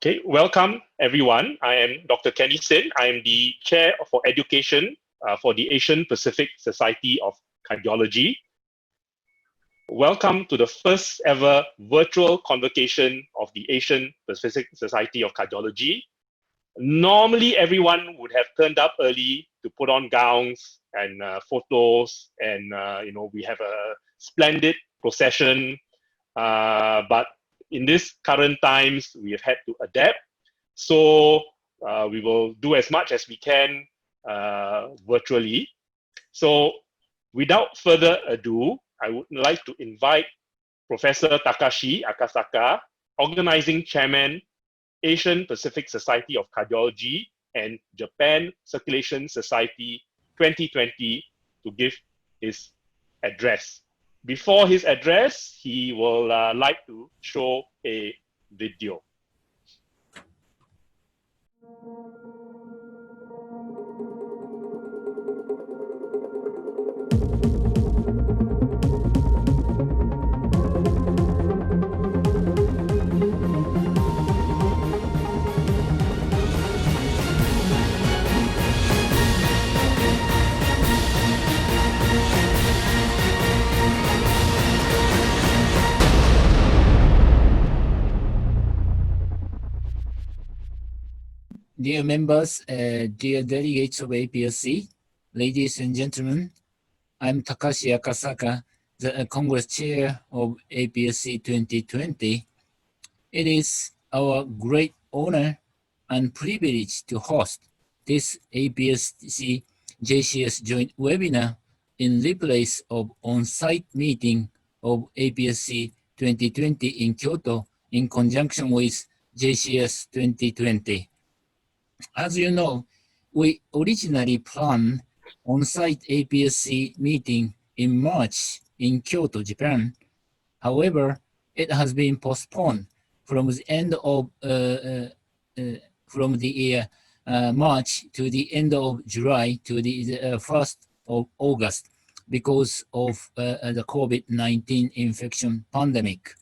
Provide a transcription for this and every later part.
Okay, welcome everyone. I am Dr. Kenny Sin. I am the Chair for Education for the Asian Pacific Society of Cardiology. Welcome to the first ever virtual convocation of the Asian Pacific Society of Cardiology. Normally, everyone would have turned up early to put on gowns and photos, and we have a splendid procession. But in this current times, we have had to adapt. So we will do as much as we can virtually. So without further ado, I would like to invite Professor Takashi Akasaka, Organizing Chairman, Asian Pacific Society of Cardiology and Japan Circulation Society 2020 to give his address. Before his address, he will like to show a video. Dear members, dear delegates of APSC, ladies and gentlemen, I'm Takashi Akasaka, the Congress Chair of APSC 2020. It is our great honor and privilege to host this APSC JCS joint webinar in replace of on-site meeting of APSC 2020 in Kyoto in conjunction with JCS 2020. As you know, we originally planned on-site APSC meeting in March in Kyoto, Japan. However, it has been postponed from the end of March to the end of July to the 1st of August because of the COVID-19 infection pandemic.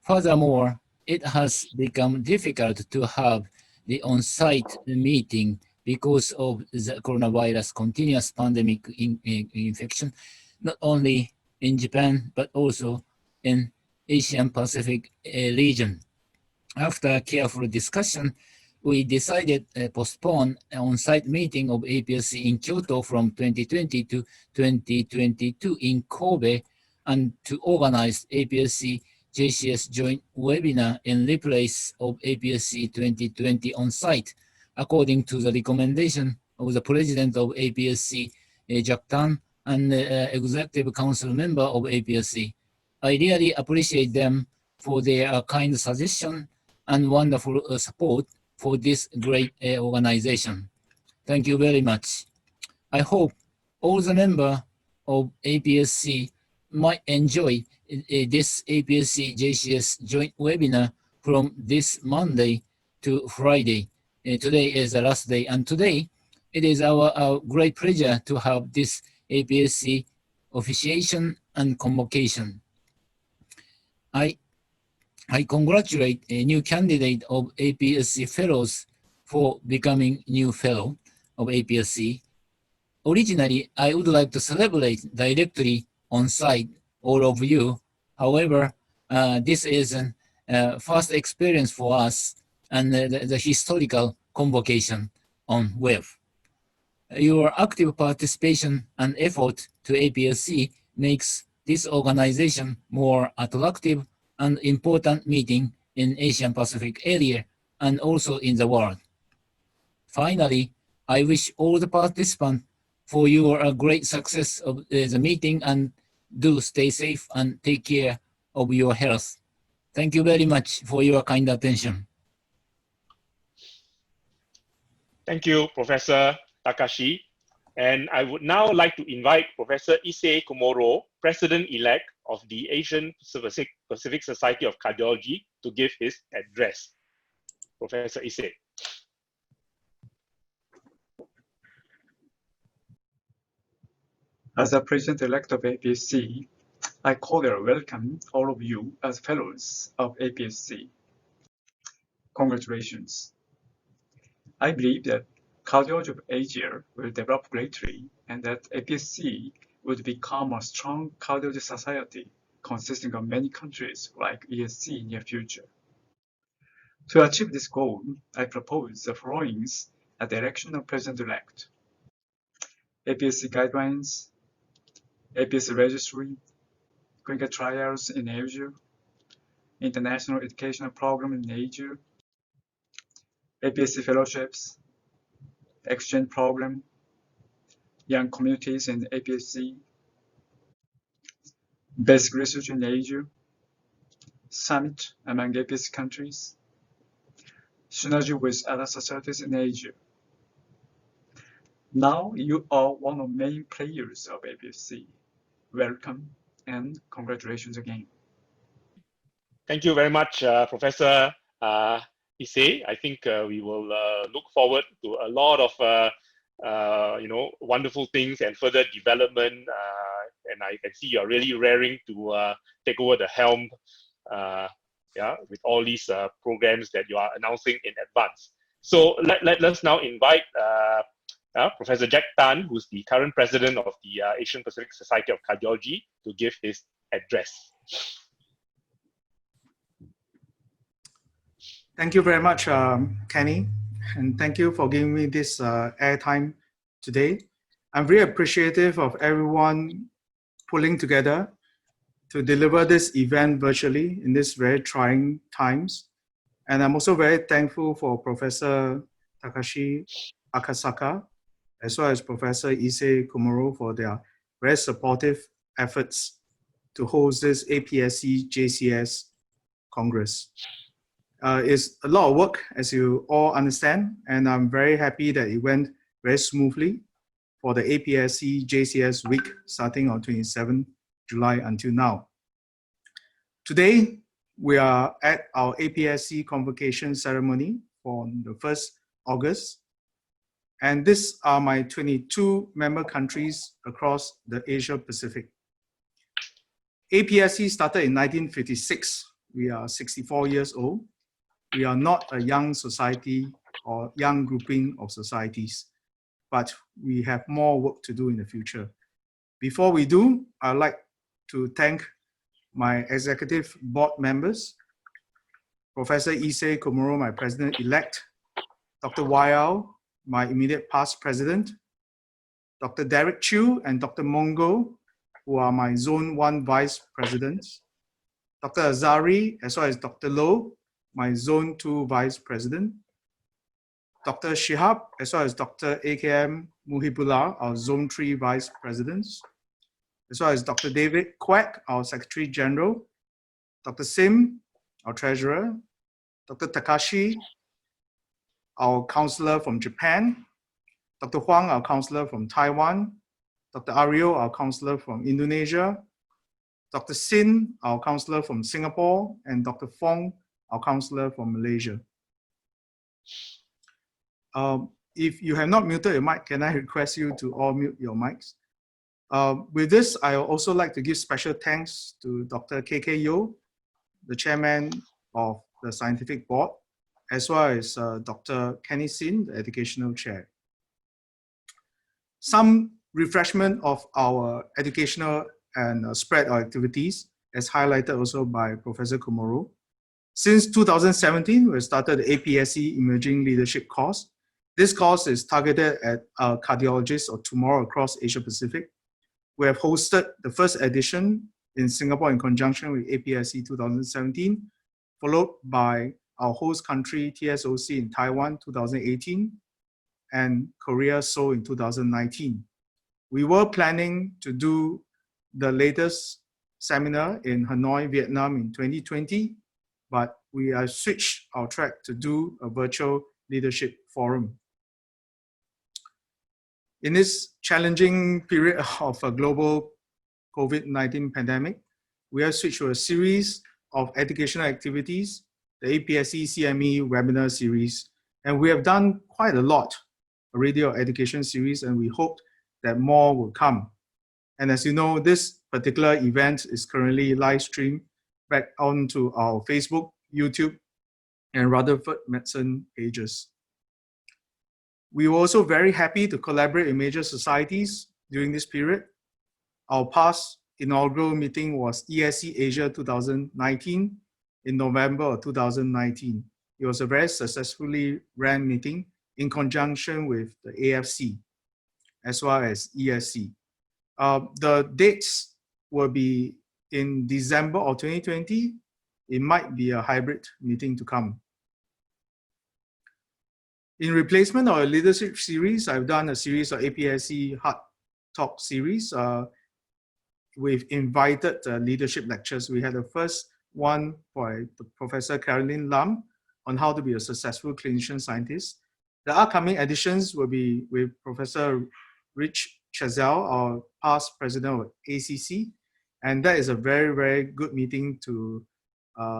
Furthermore, it has become difficult to have the on-site meeting because of the coronavirus continuous pandemic infection, not only in Japan, but also in Asian Pacific region. After careful discussion, we decided to postpone an on-site meeting of APSC in Kyoto from 2020 to 2022 in Kobe and to organize APSC JCS joint webinar in replace of APSC 2020 on-site, according to the recommendation of the president of APSC, Japan, and executive council member of APSC. I really appreciate them for their kind suggestion and wonderful support for this great organization. Thank you very much. I hope all the members of APSC might enjoy this APSC JCS joint webinar from this Monday to Friday. Today is the last day, and today it is our great pleasure to have this APSC Officiation and Convocation. I congratulate a new candidate of APSC Fellows for becoming new fellow of APSC. Originally, I would like to celebrate directly on site all of you. However, this is a first experience for us and the historical convocation on web. Your active participation and effort to APSC makes this organization more attractive and important meeting in Asian Pacific area and also in the world. Finally, I wish all the participants for your great success of the meeting, and do stay safe and take care of your health. Thank you very much for your kind attention. Thank you, Professor Takashi. And I would now like to invite Professor Issei Komuro, President-elect of the Asian Pacific Society of Cardiology, to give his address. Professor Issei. As a President-elect of APSC, I cordially welcome all of you as fellows of APSC. Congratulations. I believe that cardiology of Asia will develop greatly and that APSC would become a strong cardiology society consisting of many countries like ESC in the near future. To achieve this goal, I propose the following at the election of President-elect: APSC guidelines, APSC registry, clinical trials in Asia, international educational program in Asia, APSC fellowships, exchange program, young communities in APSC, basic research in Asia, summit among APSC countries, synergy with other societies in Asia. Now you are one of the main players of APSC. Welcome and congratulations again. Thank you very much, Professor Issei. I think we will look forward to a lot of wonderful things and further development. And I can see you're really raring to take over the helm. With all these programs that you are announcing in advance. So let's now invite Professor Jack Tan, who's the current president of the Asian Pacific Society of Cardiology, to give his address. Thank you very much, Kenny, and thank you for giving me this airtime today. I'm very appreciative of everyone pulling together to deliver this event virtually in these very trying times. And I'm also very thankful for Professor Takashi Akasaka, as well as Professor Issei Komuro for their very supportive efforts to host this APSC JCS Congress. It's a lot of work, as you all understand, and I'm very happy that it went very smoothly for the APSC JCS week starting on 27 July until now. Today, we are at our APSC convocation ceremony for the 1st August. And these are my 22 member countries across the Asia Pacific. APSC started in 1956. We are 64 years old. We are not a young society or young grouping of societies, but we have more work to do in the future. Before we do, I'd like to thank my executive board members, Professor Issei Komuro, my president-elect, Dr. YL, my immediate past president, Dr. Derek Chiu and Dr. Mongo, who are my Zone 1 vice presidents, Dr. Azari, as well as Dr. Low, my Zone 2 vice president, Dr. Shihab, as well as Dr. AKM Muhibullah, our Zone 3 vice presidents, as well as Dr. David Kwek, our Secretary General, Dr. Sim, our Treasurer, Dr. Takashi, our counselor from Japan, Dr. Huang, our counselor from Taiwan, Dr. Aryo, our counselor from Indonesia, Dr. Sin, our counselor from Singapore, and Dr. Fong, our counselor from Malaysia. If you have not muted your mic, can I request you to all mute your mics? With this, I would also like to give special thanks to Dr. KK Yo, the chairman of the scientific board, as well as Dr. Kenny Sin, the educational chair. Some refreshment of our educational and spread our activities, as highlighted also by Professor Komuro. Since 2017, we started the APSC Emerging Leadership course. This course is targeted at cardiologists of tomorrow across Asia Pacific. We have hosted the first edition in Singapore in conjunction with APSC 2017, followed by our host country TSOC in Taiwan 2018 and Korea Seoul in 2019. We were planning to do the latest seminar in Hanoi, Vietnam in 2020, but we have switched our track to do a virtual leadership forum. In this challenging period of a global COVID-19 pandemic, we have switched to a series of educational activities, the APSC CME webinar series, and we have done quite a lot already of education series, and we hope that more will come. And as you know, this particular event is currently live streamed back onto our Facebook, YouTube, and Rutherford Medicine pages. We were also very happy to collaborate in major societies during this period. Our past inaugural meeting was ESC Asia 2019 in November of 2019. It was a very successfully ran meeting in conjunction with the AFC as well as ESC. The dates will be in December of 2020. It might be a hybrid meeting to come. In replacement of a leadership series, I've done a series of APSC Hard Talk series. We've invited leadership lectures. We had the first one by Professor Caroline Lam on how to be a successful clinician scientist. The upcoming editions will be with Professor Rich Chazelle, our past president of ACC. And that is a very, very good meeting to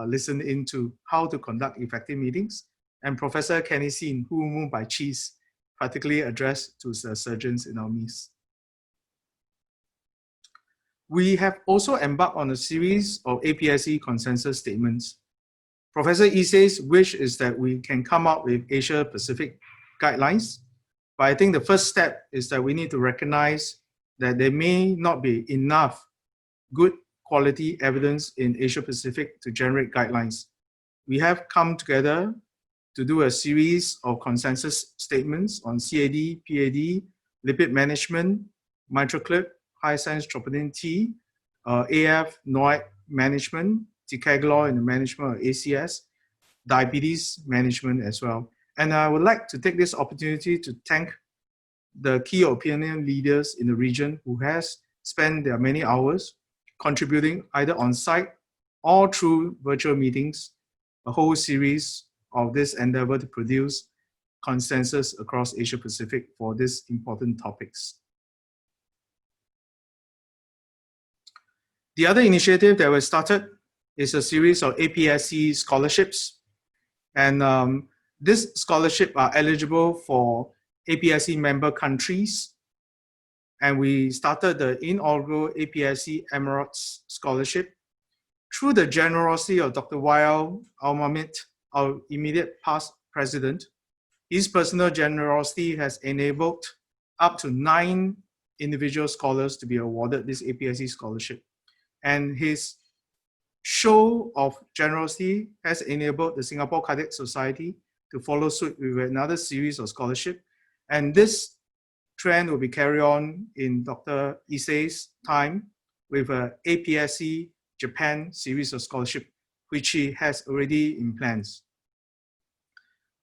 listen into how to conduct effective meetings. And Professor Kenny Sin, who moved by cheese, particularly addressed to the surgeons in our midst. We have also embarked on a series of APSC consensus statements. Professor Issei's wish is that we can come up with Asia-Pacific guidelines, but I think the first step is that we need to recognize that there may not be enough good quality evidence in Asia-Pacific to generate guidelines. We have come together to do a series of consensus statements on CAD, PAD, lipid management, MitraClip, high sense troponin T, AF, NOAC management, ticagrelor in the management of ACS, diabetes management as well. And I would like to take this opportunity to thank the key opinion leaders in the region who has spent their many hours contributing either on site or through virtual meetings, a whole series of this endeavor to produce consensus across Asia Pacific for these important topics. The other initiative that was started is a series of APSC scholarships. And this scholarship are eligible for APSC member countries. And we started the inaugural APSC Emirates Scholarship through the generosity of Dr. Wael Al-Mamit, our immediate past president. His personal generosity has enabled up to 9 individual scholars to be awarded this APSC scholarship. And his show of generosity has enabled the Singapore Cardiac Society to follow suit with another series of scholarship. And this trend will be carried on in Dr. Issei's time with a APSC Japan series of scholarship, which he has already in plans.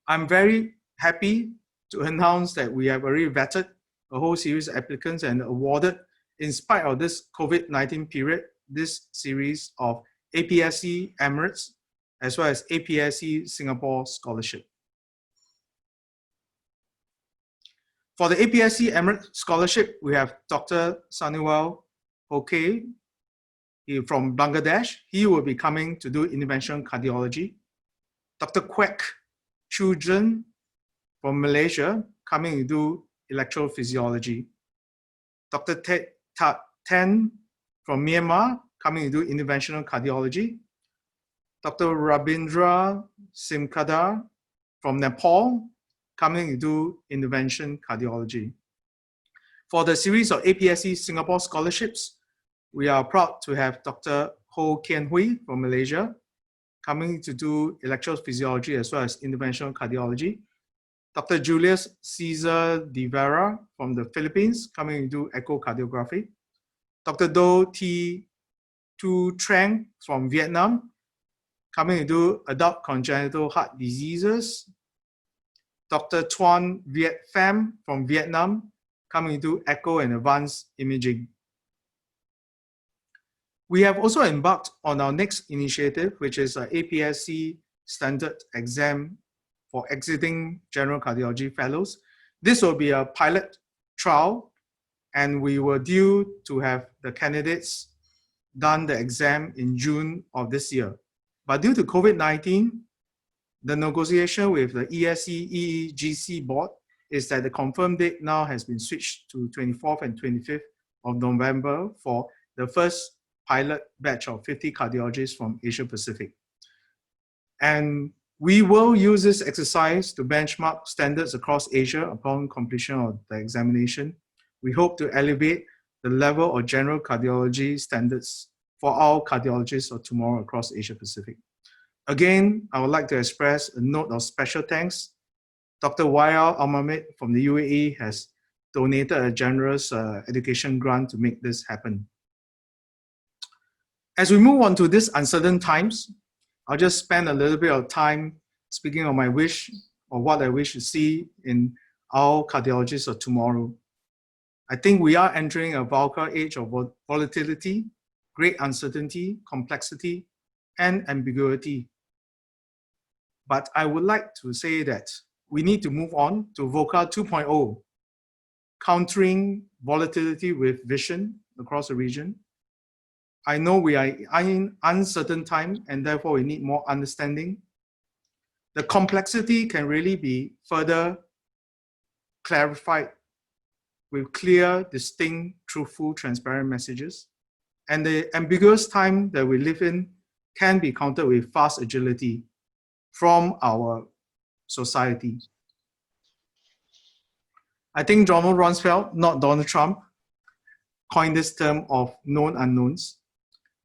I'm very happy to announce that we have already vetted a whole series of applicants and awarded, in spite of this COVID-19 period, this series of APSC Emirates as well as APSC Singapore Scholarship. For the APSC Emirates Scholarship, we have Dr. Sanuwal Hoke from Bangladesh. He will be coming to do interventional cardiology. Dr. Kwek Chujun from Malaysia, coming to do electrophysiology. Dr. Tat Ten from Myanmar, coming to do interventional cardiology. Dr. Rabindra Simkadar from Nepal, coming to do intervention cardiology. For the series of APSC Singapore scholarships, we are proud to have Dr. Ho Kian Hui from Malaysia, coming to do electrophysiology as well as interventional cardiology. Dr. Julius Cesar de Vera from the Philippines, coming to do echocardiography. Dr. Do T. Tu Trang from Vietnam, coming to do adult congenital heart diseases. Dr. Tuan Viet Pham from Vietnam, coming to do echo and advanced imaging. We have also embarked on our next initiative, which is an APSC standard exam for exiting general cardiology fellows. This will be a pilot trial, and we were due to have the candidates done the exam in June of this year. But due to COVID-19, the negotiation with the ESC EEGC board is that the confirmed date now has been switched to 24th and 25th of November for the first pilot batch of 50 cardiologists from Asia Pacific. And We will use this exercise to benchmark standards across Asia upon completion of the examination. We hope to elevate the level of general cardiology standards for our cardiologists of tomorrow across Asia Pacific. Again, I would like to express a note of special thanks. Dr. Wael Al-Mamid from the UAE has donated a generous education grant to make this happen. As we move on to these uncertain times, I'll just spend a little bit of time speaking of my wish or what I wish to see in our cardiologists of tomorrow. I think we are entering a volatile age of volatility, great uncertainty, complexity, and ambiguity. But I would like to say that we need to move on to VOCA 2.0, countering volatility with vision across the region. I know we are in uncertain time and therefore we need more understanding. The complexity can really be further clarified with clear, distinct, truthful, transparent messages. And the ambiguous time that we live in can be countered with fast agility from our society. I think Donald Rumsfeld, not Donald Trump, coined this term of known unknowns.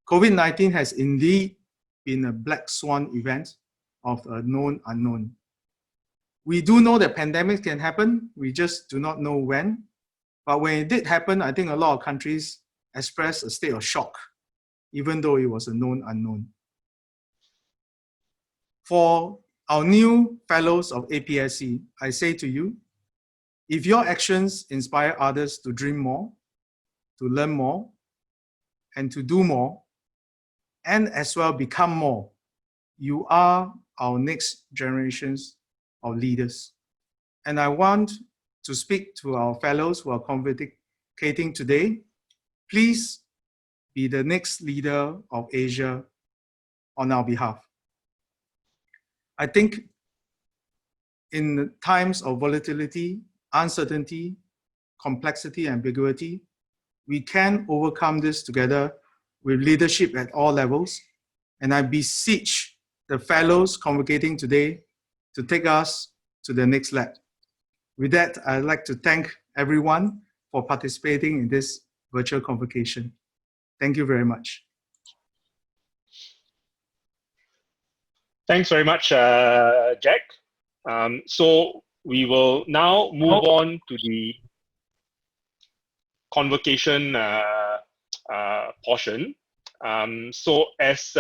COVID-19 has indeed been a black swan event of a known unknown. We do know that pandemics can happen, we just do not know when. But when it did happen, I think a lot of countries expressed a state of shock, even though it was a known unknown. For our new fellows of APSC, I say to you, if your actions inspire others to dream more, to learn more, and to do more, and as well become more, you are our next generations of leaders. And I want to speak to our fellows who are convocating today. Please be the next leader of Asia on our behalf. I think in times of volatility, uncertainty, complexity, ambiguity, we can overcome this together with leadership at all levels. And I beseech the fellows convocating today to take us to the next lap. With that, I'd like to thank everyone for participating in this virtual convocation. Thank you very much. Thanks very much, Jack. So we will now move on to the convocation portion. So as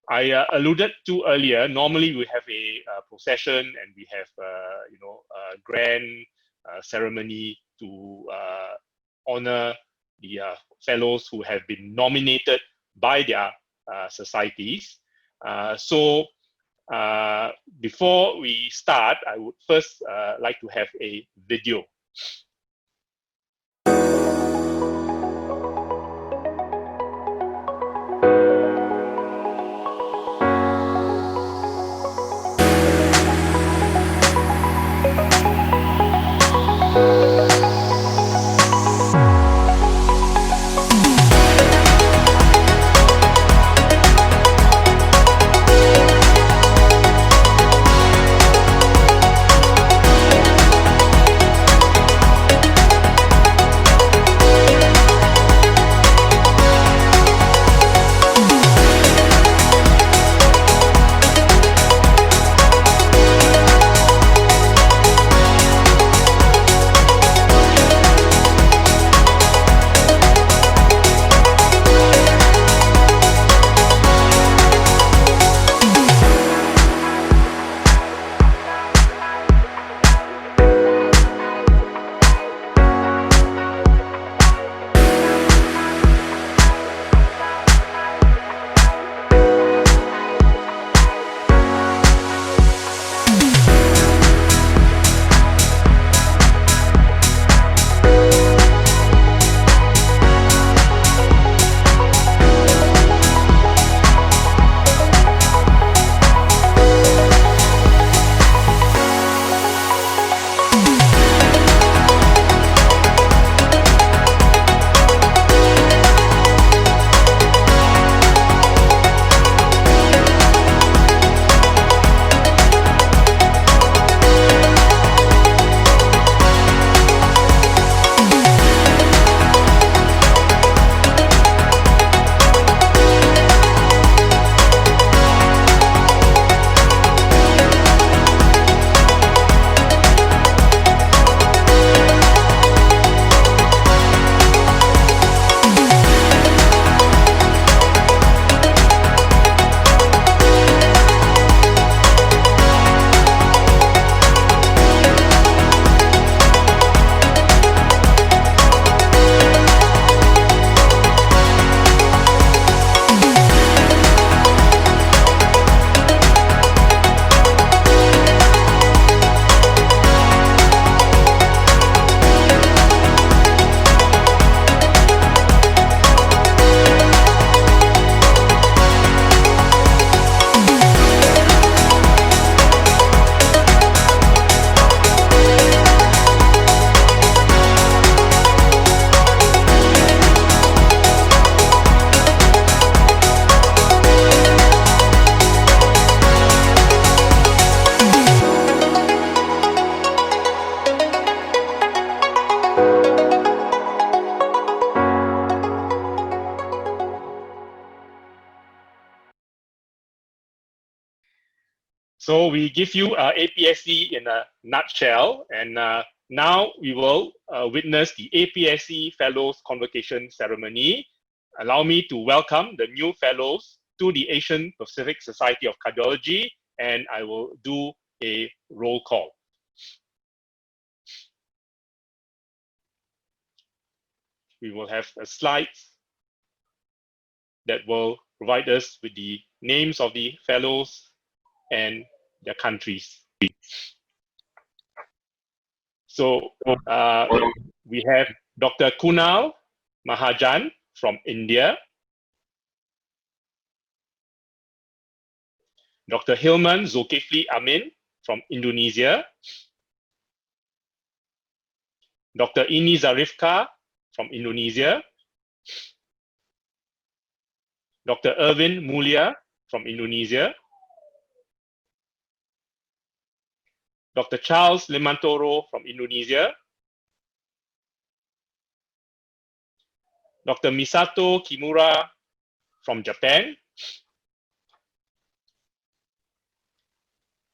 I alluded to earlier, normally we have a procession and we have a grand ceremony to honor the fellows who have been nominated by their societies. So before we start, I would first like to have a video. So we give you APSC in a nutshell, and now we will witness the APSC Fellows Convocation Ceremony. Allow me to welcome the new fellows to the Asian Pacific Society of Cardiology, and I will do a roll call. We will have a slide that will provide us with the names of the fellows and their countries. So we have Dr. Kunal Mahajan from India, Dr. Hilman Zulkifli Amin from Indonesia, Dr. Ini Zarifka from Indonesia, Dr. Erwin Mulia from Indonesia, Dr. Charles Limantoro from Indonesia, Dr. Misato Kimura from Japan,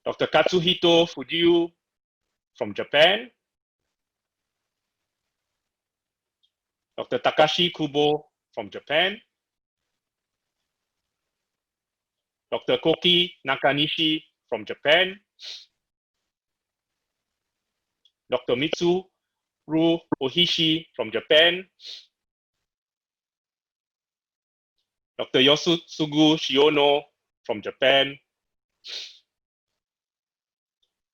Dr. Katsuhito Fujiu from Japan, Dr. Takashi Kubo from Japan, Dr. Koki Nakanishi from Japan, Dr. Mitsuru Ohishi from Japan, Dr. Yosusugu Shiono from Japan,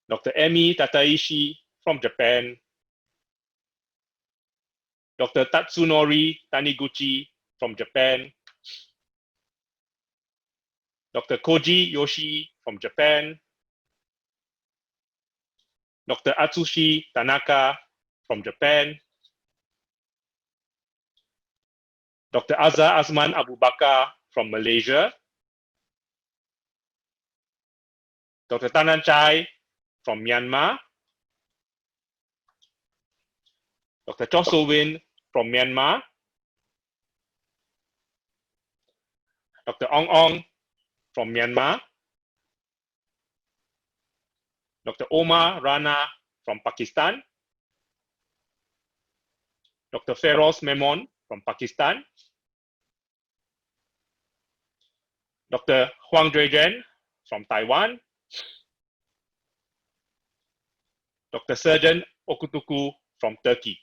Dr. Emi Tataishi from Japan, Dr. Tatsunori Taniguchi from Japan, Dr. Koji Yoshi from Japan, Dr. Atsushi Tanaka from Japan, Dr. Azza Azman Abu Bakar from Malaysia, Dr. Tanan Chai from Myanmar, Dr. Cho So Win from Myanmar, Dr. Ong Ong from Myanmar, Dr. Omar Rana from Pakistan, Dr. Feroz Memon from Pakistan, Dr. Huang Juejen from Taiwan, Dr. Serjan Okutuku from Turkey.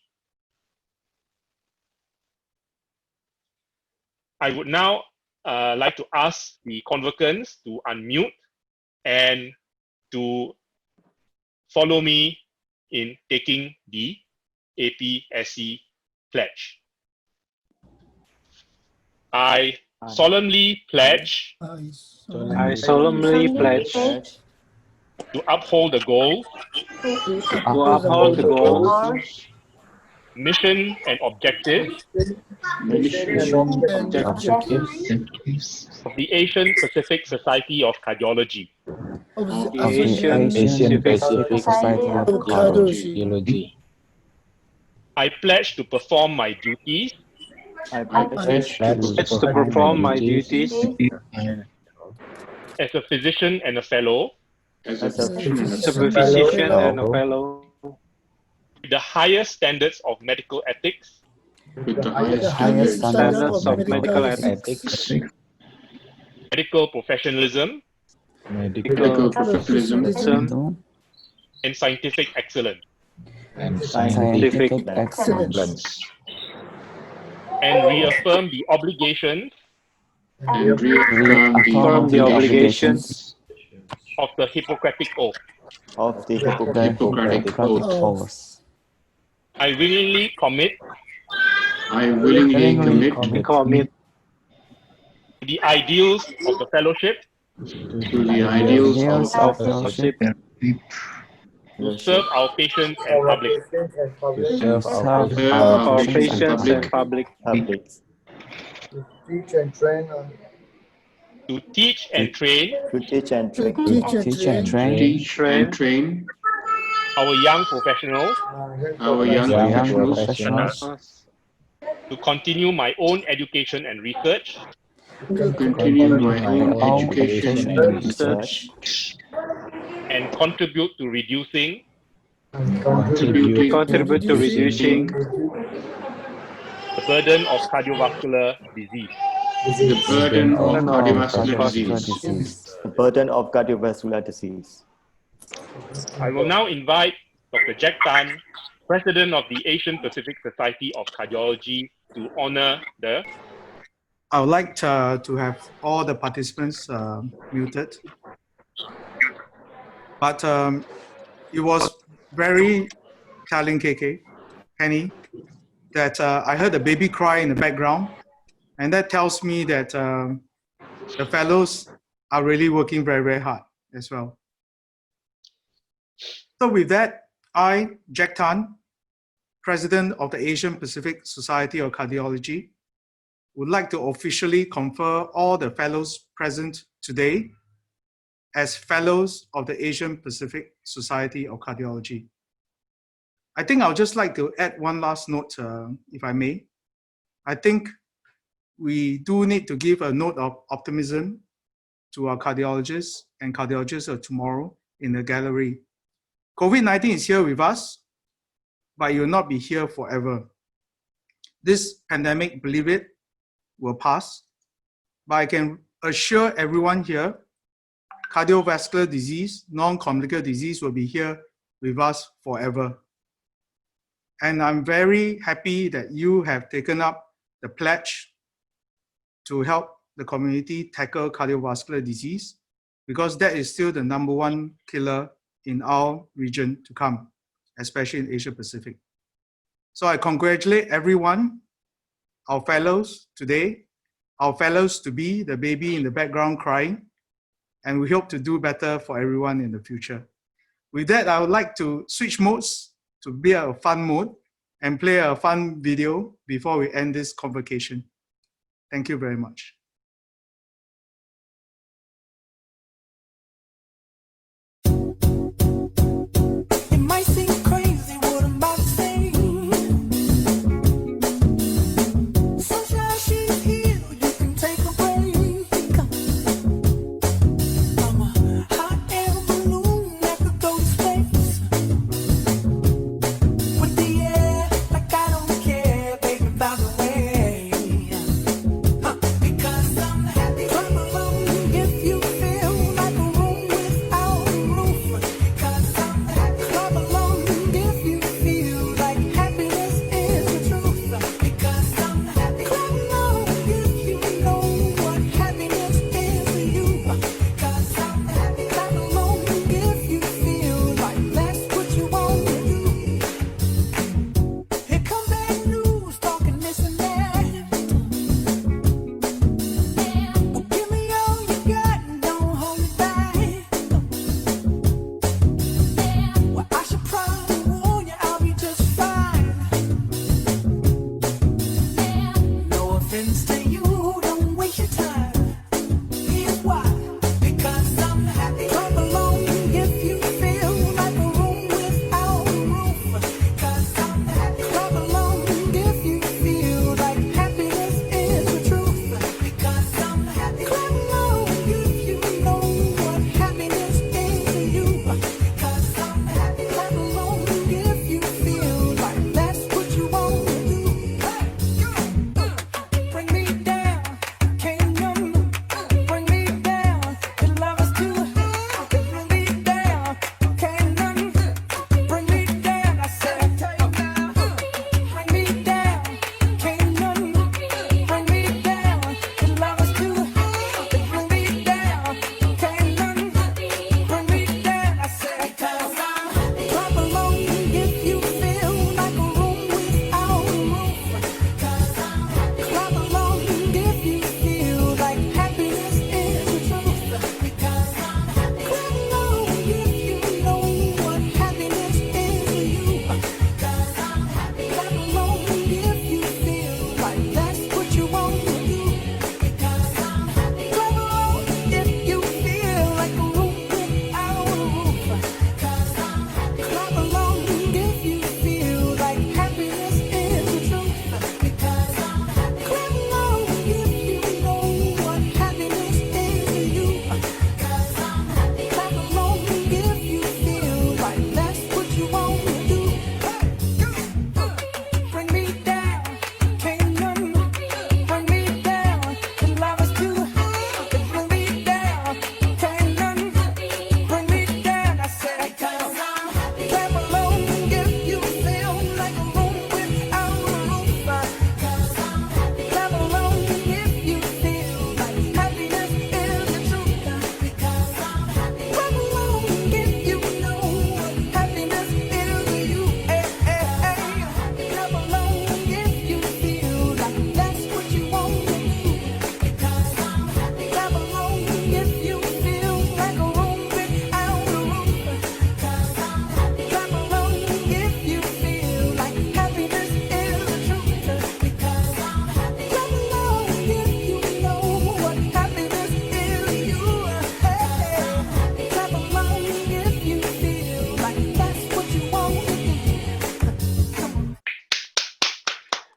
I would now like to ask the convocants to unmute and to follow me in taking the APSC pledge. I solemnly pledge I solemnly pledge to uphold the goals, mission and objectives of the Asian Pacific Society of Cardiology. the Asian Pacific Society of Cardiology. I pledge to perform my duties I pledge to perform my duties as a physician and a fellow as a physician and a fellow with the highest standards of medical ethics, standards of medical ethics, medical professionalism, medical professionalism, and scientific excellence, and scientific excellence, and reaffirm the obligations affirm the obligations of the Hippocratic Oath. of the Hippocratic Oath. I willingly commit Commit to the ideals of the fellowship of fellowship to serve our patients and public, serve our patients and public, to teach and train train our young professionals, to continue my own education and research, continue my own education and research, and contribute to reducing Contribute to reducing the burden of cardiovascular disease. The burden of cardiovascular cardiovascular disease. The burden of cardiovascular disease. I will now invite Dr. Jack Tan, President of the Asian Pacific Society of Cardiology, to honor the... I would like to have all the participants muted. But it was very telling, Kenny, that I heard a baby cry in the background. And that tells me that the fellows are really working very, very hard as well. So with that, I, Jack Tan, President of the Asian Pacific Society of Cardiology, would like to officially confer all the fellows present today as fellows of the Asian Pacific Society of Cardiology. I think I'll just like to add one last note, if I may. I think we do need to give a note of optimism to our cardiologists and cardiologists of tomorrow in the gallery. COVID-19 is here with us, but it will not be here forever. This pandemic, believe it, will pass, but I can assure everyone here, cardiovascular disease, non-communicable disease will be here with us forever. And I'm very happy that you have taken up the pledge to help the community tackle cardiovascular disease, because that is still the #1 killer in our region to come, especially in Asia Pacific. So I congratulate everyone, our fellows today, our fellows to be, the baby in the background crying, and we hope to do better for everyone in the future. With that, I would like to switch modes to be a fun mode and play a fun video before we end this convocation. Thank you very much. Because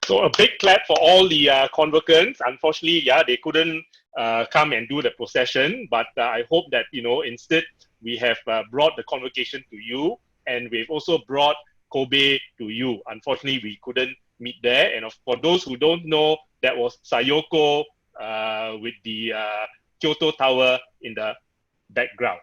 So a big clap for all the convocants. Unfortunately, yeah, they couldn't come and do the procession, but I hope that, instead we have brought the convocation to you, and we've also brought Kobe to you. Unfortunately, we couldn't meet there. And for those who don't know, that was Sayoko with the Kyoto Tower in the background.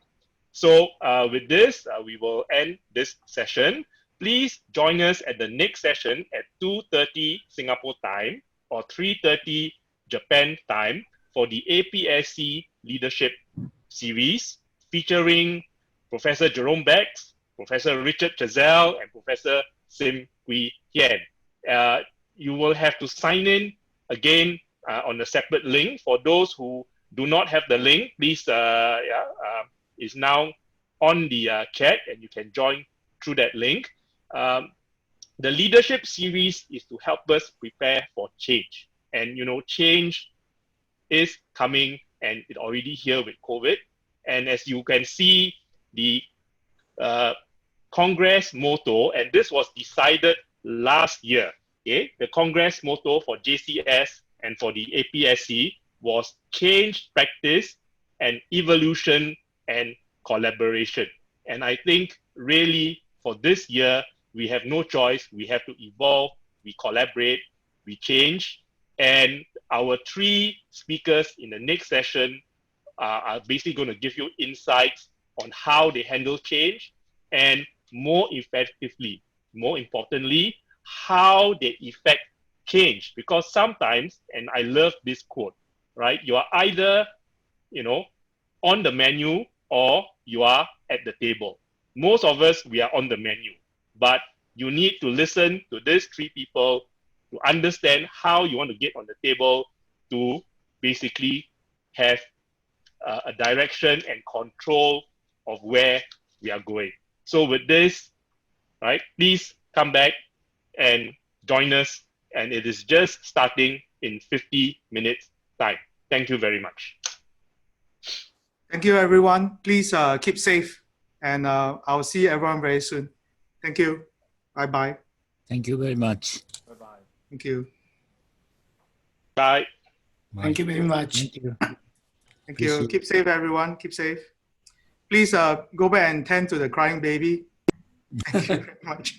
So with this, we will end this session. Please join us at the next session at 2:30 Singapore time or 3:30 Japan time for the APSC Leadership Series featuring Professor Jerome Bex, Professor Richard Chazelle, and Professor Sim Kui Hien. You will have to sign in again on a separate link. For those who do not have the link, please, is now on the chat, and you can join through that link. The leadership series is to help us prepare for change. And, change is coming, and it's already here with COVID. And as you can see, the Congress motto, and this was decided last year, okay? The Congress motto for JCS and for the APSC was change, practice, and evolution and collaboration. And I think really for this year, we have no choice. We have to evolve, we collaborate, we change. And our three speakers in the next session are basically going to give you insights on how they handle change, and more effectively, more importantly, how they effect change. Because sometimes, and I love this quote, right? You are either, on the menu, or you are at the table. Most of us, we are on the menu, but you need to listen to these three people to understand how you want to get on the table to basically have a direction and control of where we are going. So with this, right, please come back and join us. And it is just starting in 50 minutes time. Thank you very much. Thank you, everyone. Please keep safe, and I'll see everyone very soon. Thank you. Bye-bye. Thank you very much. Bye-bye. Thank you. Bye. Bye. Thank you very much. Thank you. Thank you. Appreciate Keep safe, everyone. Keep safe. Please go back and tend to the crying baby. Thank you very much.